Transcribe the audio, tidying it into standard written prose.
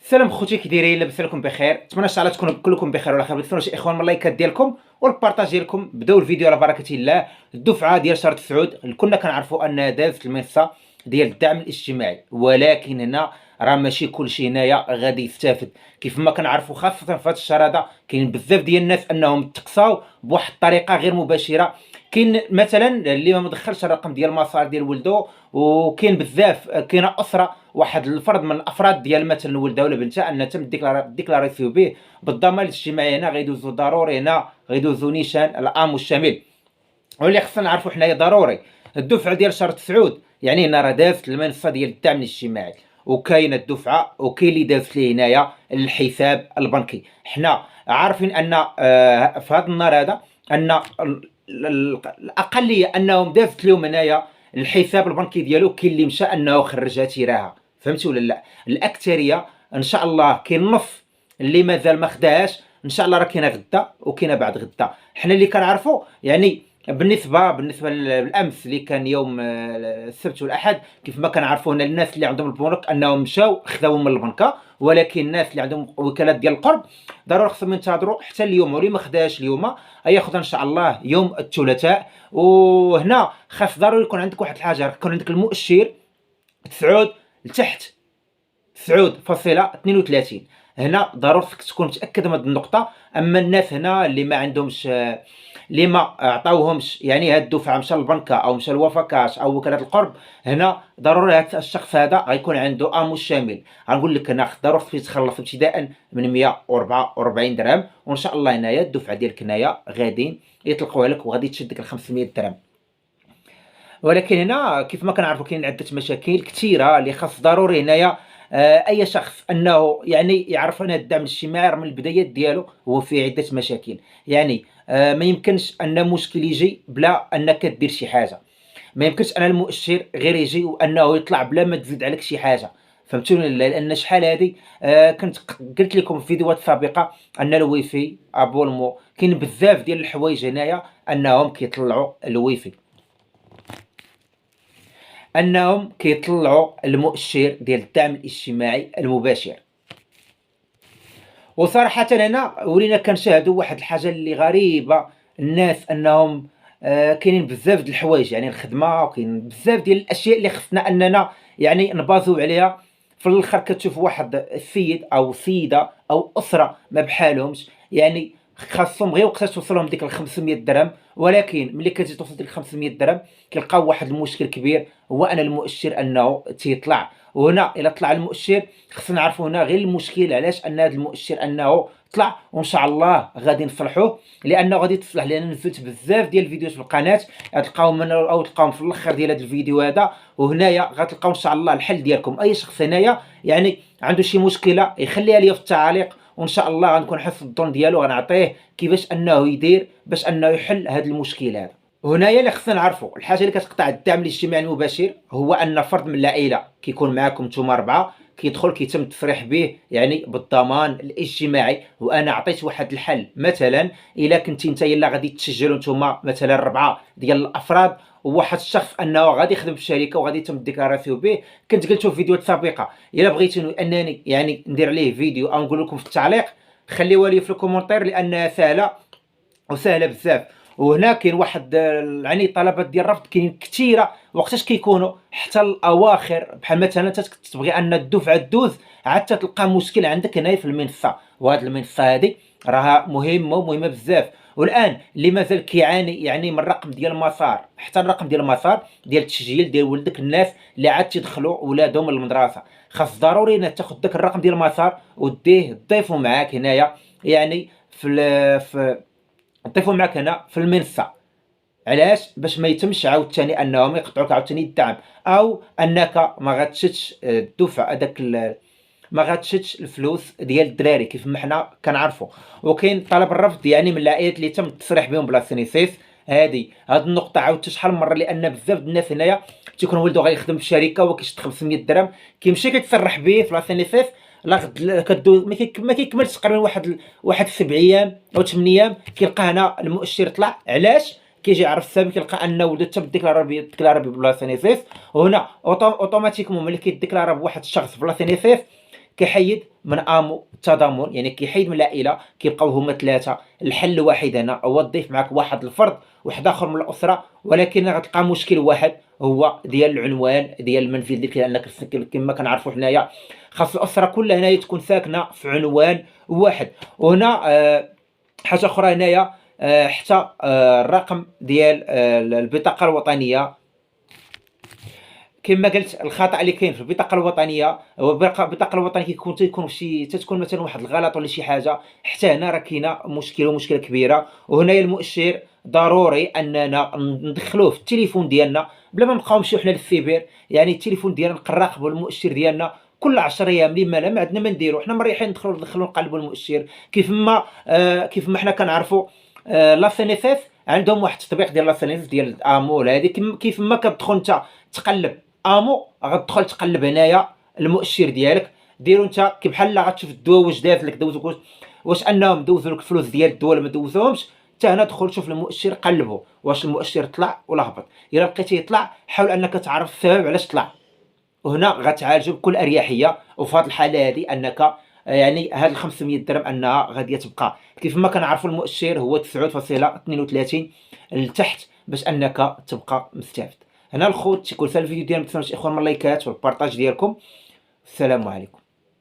سلام خوتي، كي دايرين؟ لاباس عليكم بخير؟ نتمنى ان شاء الله تكونوا كلكم بخير وعلى خير. بغيت شي اخوان من اللايكات ديالكم والبارطاج ديالكم. بداو الفيديو على بركه الله. الدفعه ديال شهر تسعود كنا كنعرفوا انها دازت المنصه ديال الدعم الاجتماعي، ولكن هنا راه ماشي كلشي هنايا غادي يستافد. كيف ما كنعرفوا خاصه في هذا الشهر هذا كاين بزاف ديال الناس انهم تقصاو بواحد الطريقه غير مباشره. كاين مثلا اللي ما مدخلش الرقم ديال المصاري ديال ولده، وكاين بزاف كاينه اسره واحد الفرد من الافراد ديال مثلا ولده ولا بنته ان تم ديكلاراسيو به بالضمان الاجتماعي. هنا غيدوزو ضروري، هنا غيدوزو نيشان العام والشامل. واللي خصنا نعرفوا حنايا ضروري الدفعه ديال شهر تسعود، يعني هنا راه دازت المنصه ديال الدعم الاجتماعي، وكاينه الدفعه وكاين اللي دازت ليه هنايا الحساب البنكي. حنا عارفين ان في هذا النهار هذا ان الاقليه انهم دازت لهم هنايا الحساب البنكي ديالو. كاين اللي مشى انه خرجها تيراها، فهمتي ولا لا؟ الاكثريه ان شاء الله، كاين نص اللي مازال ما خداهاش، ان شاء الله راه كاينه غدا وكاينه بعد غدا. حنا اللي كنعرفوا يعني بالنسبه للامس اللي كان يوم السبت والاحد، كيف ما كنعرفوا ان الناس اللي عندهم البنوك انهم مشاو خداو من البنكه، ولكن الناس اللي عندهم وكالات ديال القرب ضروري خصهم ينتظروا حتى اليوم، واللي ما خداهاش اليوم ياخذها ان شاء الله يوم الثلاثاء. وهنا خاص ضروري يكون عندك واحد الحاجه، يكون عندك المؤشر تسعود لتحت 9.32. هنا ضروري خصك تكون متاكد من هذه النقطه. اما الناس هنا اللي ما عندهمش، اللي ما عطاوهمش يعني هاد الدفعه مشى للبنكه او مشى لوفاكاش او وكاله القرب، هنا ضروري هذا الشخص هذا غيكون عنده امو شامل. غنقول لك هنا ضروري خصك تخلص ابتداء من 144 درهم، وان شاء الله هنايا الدفعه ديالك هنايا غادي يطلقوها لك وغادي تشد ديك 500 درهم. ولكن هنا كيف ما كنعرفوا كاين عده مشاكل كثيره اللي خاص ضروري هنايا اي شخص انه يعني يعرف ان الدعم الاجتماعي من البدايات ديالو هو فيه عده مشاكل. يعني ما يمكنش ان مشكل يجي بلا انك دير شي حاجه. ما يمكنش ان المؤشر غير يجي وانه يطلع بلا ما تزيد عليك شي حاجه. فهمتوني ولا لا؟ لان شحال هذه كنت قلت لكم في فيديوهات سابقه ان الويفي ابولمو كاين بزاف ديال الحوايج هنايا انهم كيطلعوا الويفي، انهم كيطلعوا المؤشر ديال الدعم الاجتماعي المباشر. وصراحه هنا ولينا كنشاهدوا واحد الحاجه اللي غريبه. الناس انهم كاينين بزاف ديال الحوايج، يعني الخدمه، وكاين بزاف ديال الاشياء اللي خصنا اننا يعني نبازو عليها. في الاخر كتشوف واحد السيد او سيده او اسره ما بحالهمش، يعني خاصهم غير وقتاش توصلهم ديك ال 500 درهم، ولكن ملي كتجي توصل ديك 500 درهم كيلقاو واحد المشكل كبير، هو ان المؤشر انه تيطلع. وهنا الا طلع المؤشر خصنا نعرفوا هنا غير المشكل علاش ان هذا المؤشر انه طلع، وان شاء الله غادي نصلحوه لانه غادي تصلح. لان نزلت بزاف ديال الفيديوهات في القناه، غتلقاوهم من او تلقاوهم في الاخر ديال هذا الفيديو هذا، وهنايا غتلقاو ان شاء الله الحل ديالكم. اي شخص هنايا يعني عنده شي مشكله يخليها لي في التعاليق، وان شاء الله غنكون حسن الظن ديالو، غنعطيه كيفاش انه يدير باش انه يحل هذا المشكل هذا. هنايا اللي خصنا نعرفوا الحاجه اللي كتقطع الدعم الاجتماعي المباشر هو ان فرد من العائله كيكون معاكم نتوما اربعه كيدخل كيتم التصريح به يعني بالضمان الاجتماعي. وانا عطيت واحد الحل، مثلا الا كنتي انت يلا غادي تسجلوا نتوما مثلا اربعه ديال الافراد وواحد الشخص انه غادي يخدم في شركه وغادي يتم الديكلاراسيو به، كنت قلتو في فيديوهات سابقه. الا بغيتوا انني يعني ندير عليه فيديو او نقول لكم في التعليق، خليوها لي في الكومونتير لانها سهله وسهله بزاف. وهنا كاين واحد يعني طلبات ديال الرفض كاين كثيره، وقتاش كيكونوا حتى الاواخر. بحال مثلا انت تبغي ان الدفعه تدوز عاد تلقى مشكل عندك هنا في المنصه، وهاد المنصه هذه راها مهمه بزاف. والان اللي مازال كيعاني يعني من الرقم ديال المسار، حتى الرقم ديال المسار ديال التسجيل ديال ولدك، الناس اللي عاد تدخلوا ولادهم للمدرسه، خاص ضروري انك تاخذ داك الرقم ديال المسار وديه تضيفه معاك هنايا، يعني في نضيفو معاك هنا في المنصه. علاش؟ باش ما يتمش عاوتاني انهم يقطعوك عاوتاني الدعم، او انك ما غاتشدش الدفع هذاك ما غاتشدش الفلوس ديال الدراري كيف ما حنا كنعرفوا. وكاين طلب الرفض يعني من العائلات اللي تم التصريح بهم بلا سينيسيس. هاد النقطه عاودت شحال من مره، لان بزاف الناس هنايا تيكون ولده غيخدم في شركه وكيشد 500 درهم كيمشي كيتصرح به في لا سينيسيس، لا غد كدو ما كيكملش تقريبا واحد 7 ايام او 8 ايام كيلقى هنا المؤشر طلع. علاش؟ كيجي يعرف السبب، كيلقى ان ولده تم ديكلارا بلا سينيسيس، وهنا اوتوماتيكمون ملي كيديكلارا بواحد الشخص بلا سينيسيس كيحيد من امو التضامن، يعني كيحيد من العائله كيبقاو هما ثلاثه. الحل واحد هنا هو تضيف معك واحد الفرد واحد اخر من الاسره، ولكن غتلقى مشكل واحد هو ديال العنوان ديال المنزل ديالك، لانك كما كنعرفوا حنايا خاص الاسره كلها هنايا تكون ساكنه في عنوان واحد. وهنا حاجه اخرى هنايا، حتى الرقم ديال البطاقه الوطنيه. كما قلت الخطا اللي كاين في البطاقه الوطنيه هو البطاقه الوطنيه كيكون تيكون شي تتكون مثلا واحد الغلط ولا شي حاجه، حتى هنا راه كاينه مشكله ومشكله كبيره. وهنايا المؤشر ضروري اننا ندخلوه في التليفون ديالنا بلا ما نبقاو نمشيو حنا للسيبر. يعني التليفون ديالنا نراقبوا المؤشر ديالنا كل 10 ايام، لما لا ما عندنا ما نديرو حنا مريحين ندخلوا نقلبوا المؤشر. كيف ما حنا كنعرفوا لا سي ان اس عندهم واحد التطبيق ديال لا سي ان اس ديال الامور هذه. كيف ما كتدخل انت تقلب امو غتدخل تقلب هنايا المؤشر ديالك. ديروا انت كي بحال غتشوف الدواء واش داز لك، واش انهم دوزوا لك الفلوس ديال الدواء ولا ما دوزوهمش. حتى هنا دخل شوف المؤشر قلبه واش المؤشر طلع ولا هبط. الا لقيتيه يطلع حاول انك تعرف السبب علاش طلع، وهنا غتعالجو بكل اريحيه. وفي هذه الحاله هذه انك يعني هاد ال 500 درهم انها غاديه تبقى. كيف ما كنعرفوا المؤشر هو 9.32 لتحت باش انك تبقى مستافد. هنا الخوت تيكون الفيديو ديالنا، ما تنساوش اخوان من اللايكات والبارطاج ديالكم. السلام عليكم.